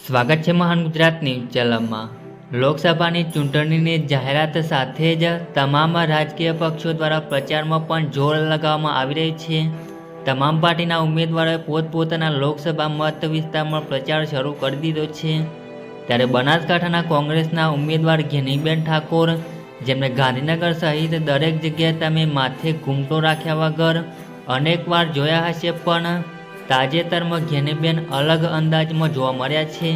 સ્વાગત છે મહાન ગુજરાત ન્યૂઝ ચેનલમાં। લોકસભાની ચૂંટણીની જાહેરાત સાથે જ તમામ રાજકીય પક્ષો દ્વારા પ્રચારમાં પણ જોર લગાવવામાં આવી રહી છે। તમામ પાર્ટીના ઉમેદવારોએ પોતપોતાના લોકસભા મત વિસ્તારમાં પ્રચાર શરૂ કરી દીધો છે। ત્યારે બનાસકાંઠાના કોંગ્રેસના ઉમેદવાર ઘેનીબેન ઠાકોર, જેમણે ગાંધીનગર સહિત દરેક જગ્યાએ તમે માથે ઘૂમટો રાખ્યા વગર અનેકવાર જોયા હશે, પણ તાજેતરમાં ઘેનીબેન અલગ અંદાજમાં જોવા મળ્યા છે,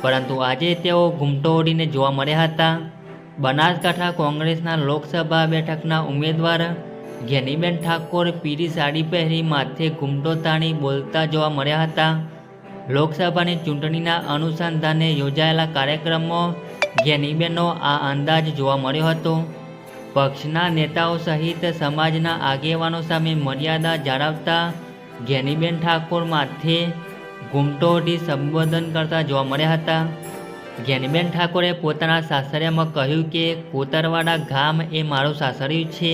પરંતુ આજે તેઓ ઘૂમટો ઓઢીને જોવા મળ્યા હતા। બનાસકાંઠા કોંગ્રેસના લોકસભા બેઠકના ઉમેદવાર ઘેનીબેન ઠાકોર પીળી સાડી પહેરી માથે ઘૂમટો તાણી બોલતા જોવા મળ્યા હતા। લોકસભાની ચૂંટણીના અનુસંધાને યોજાયેલા કાર્યક્રમમાં ઘેનીબેનનો આ અંદાજ જોવા મળ્યો હતો। પક્ષના નેતાઓ સહિત સમાજના આગેવાનો સામે મર્યાદા જાળવતા ઘેનીબેન ઠાકોર માથે ઘૂમટો ઓઢી સંબોધન કરતા જોવા મળ્યા હતા। ઘેનીબેન ઠાકોરે પોતાના સાસરિયામાં કહ્યું કે કોતરવાડા ગામ એ મારું સાસરિયું છે,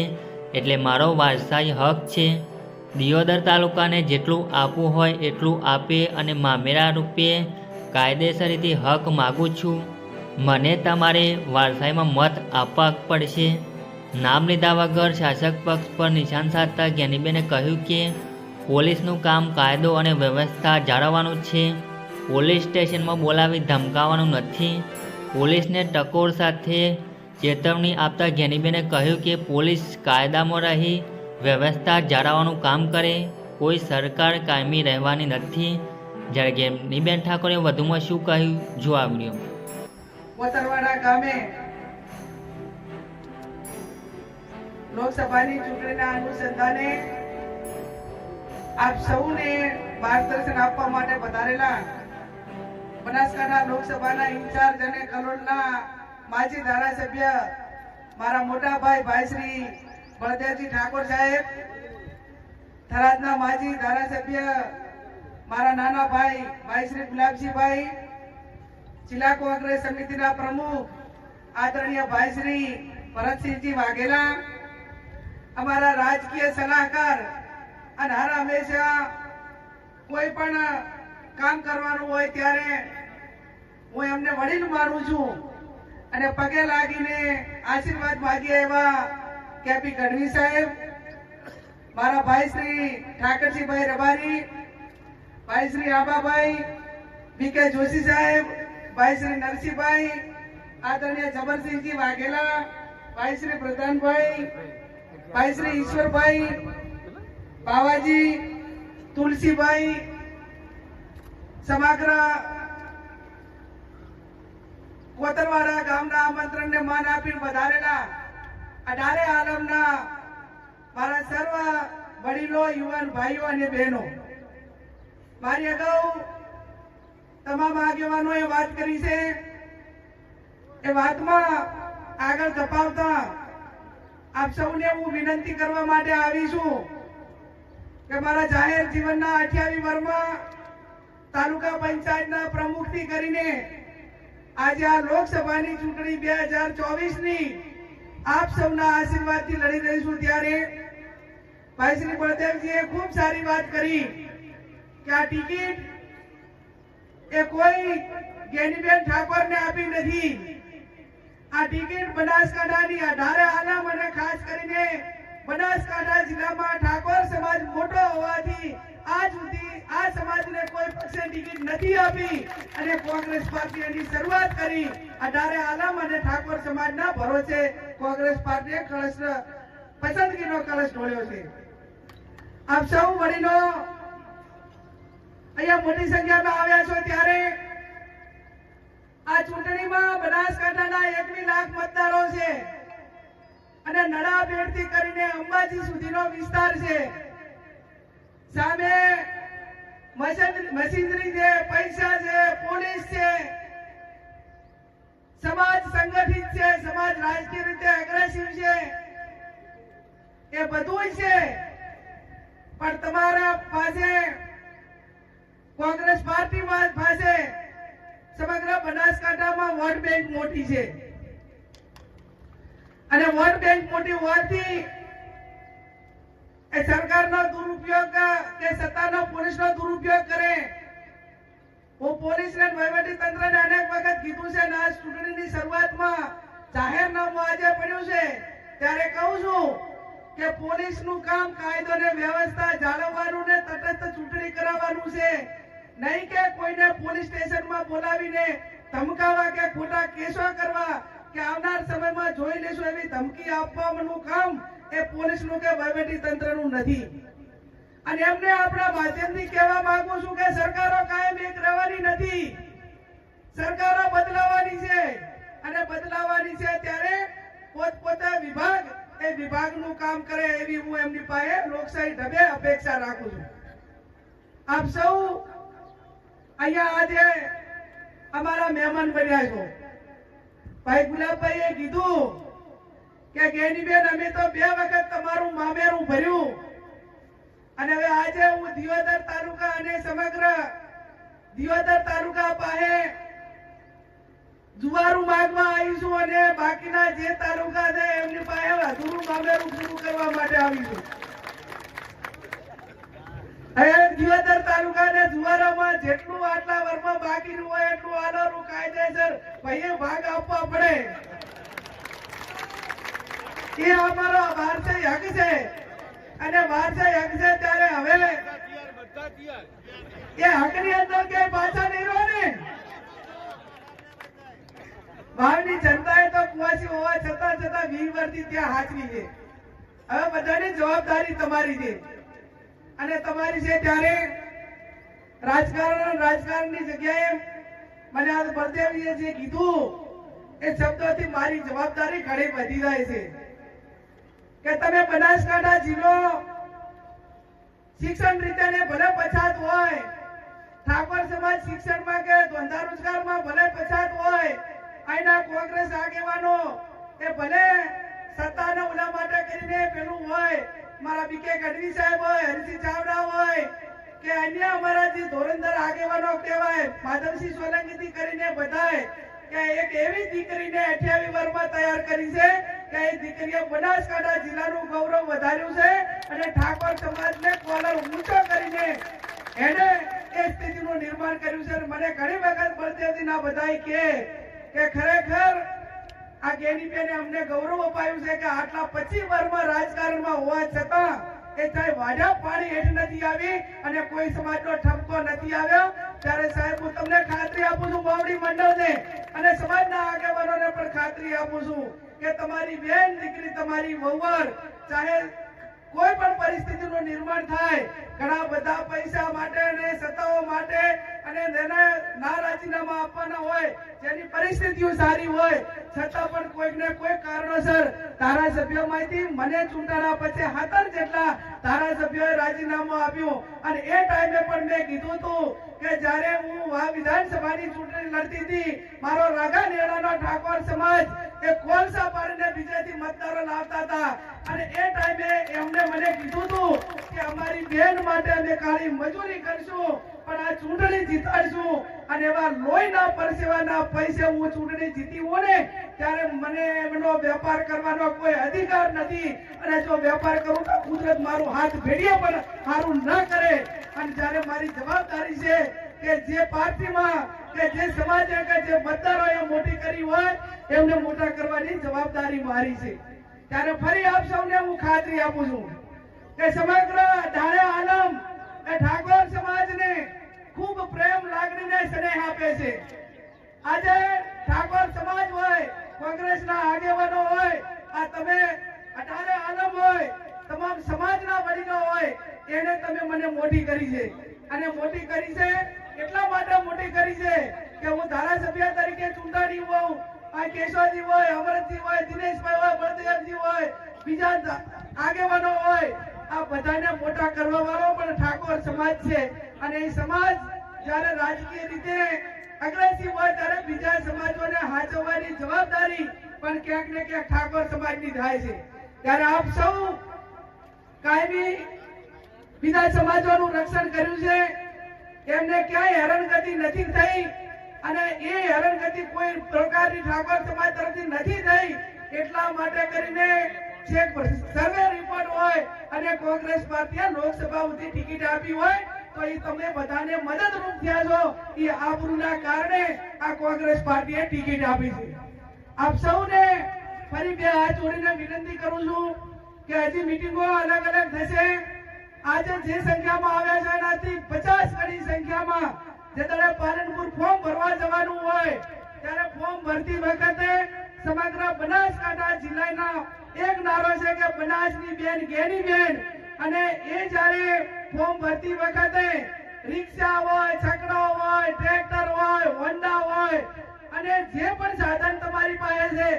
એટલે મારો વારસાઈ હક છે। દિયોદર તાલુકાને જેટલું આપવું હોય એટલું આપે અને મામેરા રૂપે કાયદેસરથી હક માગું છું। મને તમારે વારસાઈમાં મત આપવા પડશે। નામ લીધા વગર શાસક પક્ષ પર નિશાન સાધતા ઘેનીબેને કહ્યું કે પોલીસનું કામ કાયદો અને વ્યવસ્થા જાળવવાનું છે, પોલીસ સ્ટેશનમાં બોલાવી ધમકાવવાનું નથી। પોલીસને ટકોર સાથે ચેતવણી આપતા ઘેનીબેને કહ્યું કે પોલીસ કાયદામાં રહી વ્યવસ્થા જાળવવાનું કામ કરે, કોઈ સરકાર કાયમી રહેવાની નથી। જ્યારે ઘેનીબેન ઠાકોરે વધુમાં શું કહ્યું, જો આ વિડીયો। કોતરવાડા ગામે લોકસભાની ચૂંટણીના અનુસંધાને આપ સૌને માર્ગદર્શન આપવા માટે પધારેલા બનાસકાંઠા લોકસભાના ઇન્ચાર્જ અને કલોલના માજી ધારાસભ્ય મારા મોટા ભાઈ શ્રી બળદેવજી ઠાકોર સાહેબ, થરાદના માજી ધારાસભ્ય મારા નાના ભાઈ શ્રી ગુલાબજીભાઈ, જિલ્લા કોંગ્રેસ સમિતિના પ્રમુખ આદરણીય ભાઈ શ્રી ભરતસિંહજી વાઘેલા, અમારા રાજકીય સલાહકાર અને હર હંમેશા કોઈ પણ કામ કરવાનું હોય ત્યારે હું એમને વડીલ માનું છું અને પગે લાગીને આશીર્વાદ માગીએ એવા કેપી ગઢવી સાહેબ, મારા ભાઈ શ્રી ઠાકરજીભાઈ રબારી, ભાઈ શ્રી આબાભાઈ, બીકે જોશી સાહેબ, ભાઈ શ્રી નરસિંહભાઈ, આદરણીય જબરસિંહજી વાઘેલા, ભાઈ શ્રી પ્રધાનભાઈ, ભાઈ શ્રી ઈશ્વરભાઈ, બાવાજી, તુલસીભાઈ, સમગ્ર કોતરવાડા ગામના આમંત્રણને માન આપી પધારેલા 18 આલમના મારા સર્વ વડીલો, યુવાન ભાઈઓ અને બહેનો, મારી અગાઉ તમામ આગેવાનોએ વાત કરી છે। એ વાતમાં આગળ ધપાવતા આપ સૌને હું વિનંતી કરવા માટે આવી છું કે મારા જાહેર જીવનના 28 વર્ષમાં તાલુકા પંચાયતના પ્રમુખથી કરીને આજે આ લોકસભાની ચૂંટણી 2024ની આપ સૌના આશીર્વાદથી લડી રહી છું। ત્યારે ભાઈ શ્રી બળદેવજીએ ખૂબ સારી વાત કરી કે આ ટિકિટ એ કોઈ ઘેનીબેન ઠાકોરને આપી નથી। આ ટિકિટ બનાસકાંઠાની 18 આલમ અને ખાસ કરીને બનાસકાંઠા જિલ્લામાં ઠાકોર સમાજ મોટો હોવાથી આજ સુધી આ સમાજને કોઈ પક્ષે ટિકિટ નથી આપી અને કોંગ્રેસ પાર્ટી એની શરૂઆત કરી। 18 આલમ અને ઠાકોર સમાજના ભરોસે કોંગ્રેસ પાર્ટીએ પસંદગીનો કળશ ઢોળ્યો છે। આપ સૌ વડીલો અહીંયા મોટી સંખ્યામાં આવ્યા છો ત્યારે આ ચૂંટણીમાં બનાસકાંઠાના 21 લાખ મતદારો છે અને નડાબેડથી કરીને અંબાજી સુધીનો વિસ્તાર છે। સામે મશીનરી છે, પૈસા છે, પોલીસ છે, સમાજ સંગઠિત છે, સમાજ રાજકીય રીતે અગ્રેસિવ છે, એ બધું છે, પણ તમારા પાસે કોંગ્રેસ પાર્ટી પાસે સમગ્ર બનાસકાંઠામાં વોટ બેંક મોટી છે અને વોટ બેંક મોટી હોવાથી એ સરકારનો દુરુપયોગ કે સત્તાનો પોલીસનો દુરુપયોગ કરે, હું પોલીસને વહીવટી તંત્રને અનેક વખત કીધું છે ને આ ચૂંટણીની શરૂઆતમાં જાહેરનામું આજે પડ્યું છે ત્યારે કહું છું કે પોલીસનું કામ કાયદો ને વ્યવસ્થા જાળવવાનું ને તટસ્થ ચૂંટણી કરાવવાનું છે, નહીં કે કોઈને પોલીસ સ્ટેશનમાં બોલાવીને ધમકાવા કે ખોટા કેસો કરવા કે આવનાર સમયમાં જોઈ લેશું એવી ધમકી આપવાનું કામ એ પોલીસનું કે વહીવટી તંત્રનું નથી. અને એમને આપણા માધ્યમથી કહેવા માંગુ છું કે સરકારો કાયમ એક રહેવાની નથી, સરકારો બદલાવાની છે અને બદલાવાની છે ત્યારે પોતપોતા વિભાગ એ વિભાગનું કામ કરે એવી હું એમની પાસે લોકશાહી ઢબે અપેક્ષા રાખું છું. આપ સૌ અહીંયા આજે અમારા મહેમાન બન્યા છો. ભાઈ ગુલાબભાઈએ કીધું કે ગેનીબેન અમે તો 2 વખત તમારું મામેરું ભર્યું અને હવે આજે હું દિયોદર તાલુકા અને સમગ્ર દિયોદર તાલુકા પાસે જુવારું માંગવા આવી છું અને બાકીના જે તાલુકા છે એમની પાસે અધૂરું મામેરું પૂરું કરવા માટે આવી છું. હવે દિયોદર તાલુકા ને જુવારામાં જેટલું આટલા વર્ષમાં બાકીનું હોય એટલું આલોરું કાયદેસર ભાઈએ ભાગ આપવા પડે. એ અમારો વારસાઈ હક છે અને વારસાઈ હક છે ત્યારે હવે એ હકની અંદર કે પાછા નહીં રહો ને. ભાવની જનતાએ તો કુવાસી હોવા છતાં 20 વર્ષથી ત્યાં હાચવી છે. હવે બધાની જવાબદારી તમારી છે અને તમારી છે ત્યારે રાજકારણની જગ્યાએ મને આ બળદેવીએ જે કીધું એ શબ્દોથી મારી જવાબદારી ઘણી વધી જાય છે કે તમે બનાસકાંઠા જિલ્લો શિક્ષણ રીતે ને ભલે પછાત હોય, ઠાકોર સમાજ શિક્ષણમાં કે ધંધા રોજગારમાં ભલે પછાત હોય, અહીંના કોંગ્રેસ આગેવાનો એ ભલે સત્તાના ઉલા માટે કરીને પેલું હોય, મારા બીકે ગઢવી સાહેબ હોય, હરિસિંહ ચાવડા હોય કે અન્ય અમારા જે ધોરણદર આગેવાનો કહેવાય માધવસિંહ સોલંકી કરીને બધાય કે એક એવી દીકરીને 28 વર્ષમાં તૈયાર કરી છે કે એ દીકરીએ બનાસકાંઠા જિલ્લાનું ગૌરવ વધાર્યું છે અને ઠાકોર સમાજને કોલર ઊંચો કરીને એને એ સ્થિતિનું નિર્માણ કર્યું છે. મને ઘણી વખત બળદેવજીના બધાય કે ખરેખર આ ગેનીબેને અમને ગૌરવ અપાયું છે કે આટલા 25 વર્ષમાં રાજકારણમાં હોવા છતાં એ ચાહે વાડા પાણી હેઠ નથી આવી અને કોઈ સમાજનો ઠપકો નથી આવ્યો. ત્યારે સાહેબ હું તમને ખાતરી આપું છું બાવડી મંડળને અને સમાજના આગેવાનોને પણ ખાતરી આપું છું કે તમારી બેન દીકરી તમારી વહુવર ચાહે કોઈ પણ પરિસ્થિતિનું નિર્માણ થાય, ઘણા બધા પૈસા માટે અને સત્તાઓ માટે અને ના રાજીનામા આપવાના હોય, જેની પરિસ્થિતિઓ સારી હોય છતાં પણ કોઈક ને કોઈ કારણોસર ધારાસભ્યોમાંથી મને ચૂંટાણા પછી 17 જેટલા ધારાસભ્યોએ રાજીનામું આપ્યું અને એ ટાઈમે પણ મેં કીધું હતું કે જ્યારે હું આ વિધાનસભાની ચૂંટણી લડતી હતી મારો રાગા નેડાનો ઠાકોર સમાજ એ કોલસા પાડીને બીજેથી મતદારો લાવતા હતા અને એ ટાઈમે એમને મને કીધું હતું કે અમારી બેન માટે અમે કાળી મજૂરી કરશું પણ આ ચૂંટણી જીતાડશું અને એવા લોહીના પરસેવાના પૈસે હું ચૂંટણી જીતી હોઉં ને ત્યારે મને એમનો વેપાર કરવાનો કોઈ અધિકાર નથી અને જો વેપાર કરું તો કુદરત મારું હાથ ભેડીએ પણ સારું ન કરે. અને જ્યારે મારી જવાબદારી છે કે જે પાર્ટીમાં કે જે સમાજે કે જે મતદારોએ મોટી કરી હોય એમને મોટા કરવાની જવાબદારી મારી છે. ત્યારે ફરી આપ સૌને હું ખાતરી આપું છું કે સમગ્ર ઢાળે આલમ એ ઠાકોર સમાજને ખૂબ પ્રેમ લાગણીને સ્નેહ આપે છે. આજે ઠાકોર સમાજ હોય, કોંગ્રેસના આગેવાનો હોય, આ તમે ઢાળે આલમ હોય, તમામ સમાજના વડીલો હોય એને તમે મને મોટી કરી છે અને મોટી કરી છે એટલા માટે મોટી કરી છે કે હું ધારાસભ્ય તરીકે ચૂંટાણી હોઉં, આ કેશવજી હોય, અમરતજી હોય, દિનેશભાઈ હોય, બળદેવજી હોય, બીજા આગેવાનો હોય, આ બધાને મોટા કરવા વાળો પણ ઠાકોર સમાજ છે અને એ સમાજ જ્યારે રાજકીય રીતે અગ્રેસિવ હોય ત્યારે બીજા સમાજોને હાચવવાની જવાબદારી પણ ક્યાંક ને ક્યાંક ઠાકોર સમાજની થાય છે. ત્યારે આપ સૌ કાયમી બીજા સમાજોનું રક્ષણ કર્યું છે, એમને ક્યાંય હેરાનગતિ નથી થઈ અને એ હેરાનગતિ કોઈ પ્રકારની ઠાકોર સમાજ તરફથી નથી થઈ એટલા માટે કરીને છેક સર્વે રિપોર્ટ હોય અને કોંગ્રેસ પાર્ટીએ લોકસભા સુધી ટિકિટ આપી હોય તો એ તમે બધાને મદદરૂપ થયા છો. એ આબરૂના કારણે આ કોંગ્રેસ પાર્ટીએ ટિકિટ આપી છે. આપ સૌને ફરી બે હાથ જોડીને વિનંતી કરું છું કે હજી મીટિંગો અલગ અલગ થશે. આજે જે સંખ્યામાં આવ્યા છે એનાથી 50 ગણી સંખ્યામાં જેતરે પાલનપુર ફોર્મ ભરવા જવાનું હોય ત્યારે ફોર્મ ભરતી વખતે સમગ્ર બનાસકાંઠા જિલ્લાના એક નારો છે કે બનાસની બેન ગેની બેન. અને એ જ્યારે ફોર્મ ભરતી વખતે રિક્ષા હોય, છકડો હોય, ટ્રેક્ટર હોય, હોન્ડા હોય અને જે પણ સાધન તમારી પાસે છે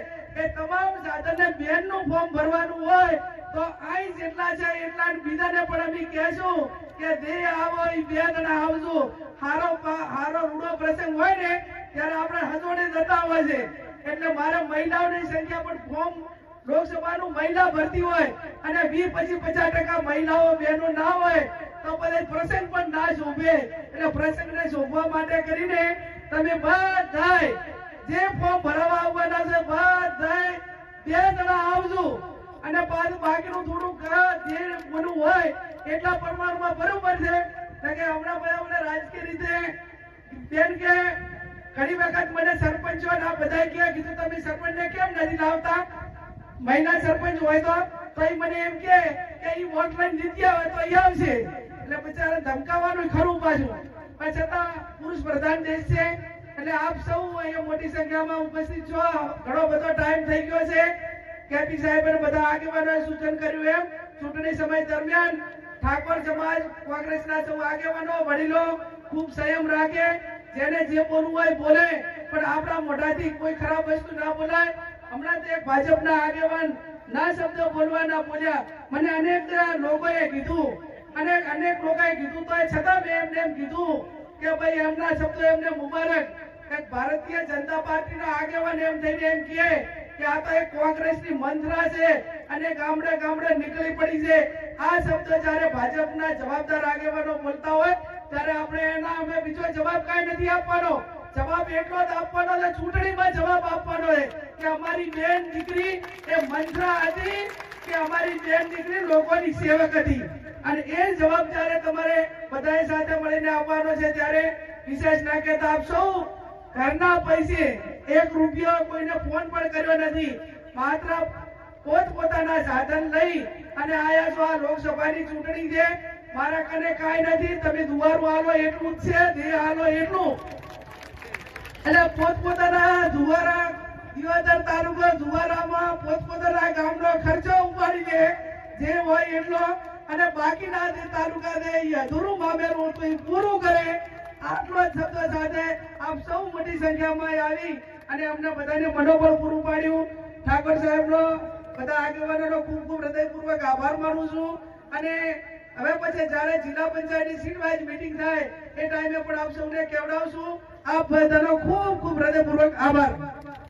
એ તમામ સાધનને બેનનું ફોર્મ ભરવાનું હોય તો અહીં જેટલા છે એટલા બીજાને પણ અમે કહેશું કે દે આવો એ બે જણા આવજો. હારો રૂડો પ્રસંગ હોય ને ત્યારે આપણે હજોડે જતા હોય છે. એટલે મારા મહિલાઓની સંખ્યા પણ ફોર્મ લોકસભાનું મહિલા ભરતી હોય અને 20-50% મહિલાઓ બહેનો ના હોય તો બધા પ્રસંગ પણ ના શોભે. એટલે પ્રસંગને શોભવા માટે કરીને તમે બધાય જે ફોર્મ ભરવા આવવાના છે બધાય બે જણા આવજો. અને બાકીનું થોડું જે બનવું હોય એટલા પ્રમાણમાં બરોબર છે. કે હમણાં બધા રાજકીય રીતે બેન કે ઘણી વખત મને સરપંચો ના બધા કીધું તમે સરપંચને કેમ નથી લાવતા. મહિલા સરપંચ હોય તો મને એમ કે ઈ વોટ લઈને જીત્યા હોય તો ઈ આવશે. એટલે બિચારા ધમકાવવાનું ખરું પાછું. પણ છતાં પુરુષ પ્રધાન દેશ છે એટલે આપ સૌ અહીંયા મોટી સંખ્યામાં ઉપસ્થિત છો. ઘણો બધો ટાઈમ થઈ ગયો છે. કેપી સાહેબ અને બધા આગેવાનોએ સૂચન કર્યું એમ ચૂંટણી સમય દરમિયાન ઠાકોર સમાજ કોંગ્રેસના સૌ આગેવાનો વડીલો ખૂબ સંયમ રાખે. જેને જે બોલવું હોય બોલે પણ આપણા મોઢાથી કોઈ ખરાબ વસ્તુ ના બોલાય. હમણાં તો એક ભાજપના આગેવાન ના શબ્દો બોલવા ના બોલ્યા. મને અનેક લોકોએ કીધું અને અનેક લોકોએ કીધું તો છતાં મેં એમને એમ કીધું કે ભાઈ એમના શબ્દો એમને મુબારક. એક ભારતીય જનતા પાર્ટીના આગેવાન એમ થઈને એમ કહે કે આ તો એક કોંગ્રેસની મંત્રા છે અને ગામડે ગામડે નીકળી પડી છે. આ શબ્દ જ્યારે ભાજપના જવાબદાર આગેવાનો બોલતા હોય ત્યારે આપણે એના અમે બીજો જવાબ કાંઈ નથી આપવાનો. જવાબ એટલો જ આપવાનો છે, ચૂંટણીમાં જવાબ આપવાનો છે કે અમારી બેન દીકરી એ મંત્રા હતી કે અમારી બેન દીકરી લોકોની સેવક હતી. અને એ જવાબ જ્યારે તમારે બધાએ સાથે મળીને આપવાનો છે ત્યારે વિશેષ ના કહેતા આપ સૌ ઘરના પૈસે 1 રૂપિયો કોઈને ફોન પણ કર્યો નથી. માત્ર પોતપોતાના સાધન લઈ અને આયા છો. આ લોકસભાની ચૂંટણી છે. મારા કને કાંઈ નથી. તમે દુવારું હાલો એટલું જ છે, દે હાલો એટલું. એટલે પોતપોતાના દુવારા દિયોદર તાલુકો દુવારામાં પોતપોતાના ગામનો ખર્ચો ઉપાડી દે જે હોય એટલો અને બાકીના જે તાલુકા છે એ અધૂરું મામેરું હતું એ પૂરું કરે. આટલો જ શબ્દ સાથે આપ સૌ મોટી સંખ્યામાં આવી અને અમને બધાને મનોબળ પૂરું પાડ્યું. ઠાકોર સાહેબનો બધા આગેવાનોનો ખૂબ ખૂબ હૃદયપૂર્વક આભાર માનું છું. અને હવે પછી જ્યારે જિલ્લા પંચાયતની સીટ વાઇઝ મીટિંગ થાય એ ટાઈમે પણ આપ સૌને કહેવડાવશું. આપ બધાનો ખૂબ ખૂબ હૃદયપૂર્વક આભાર.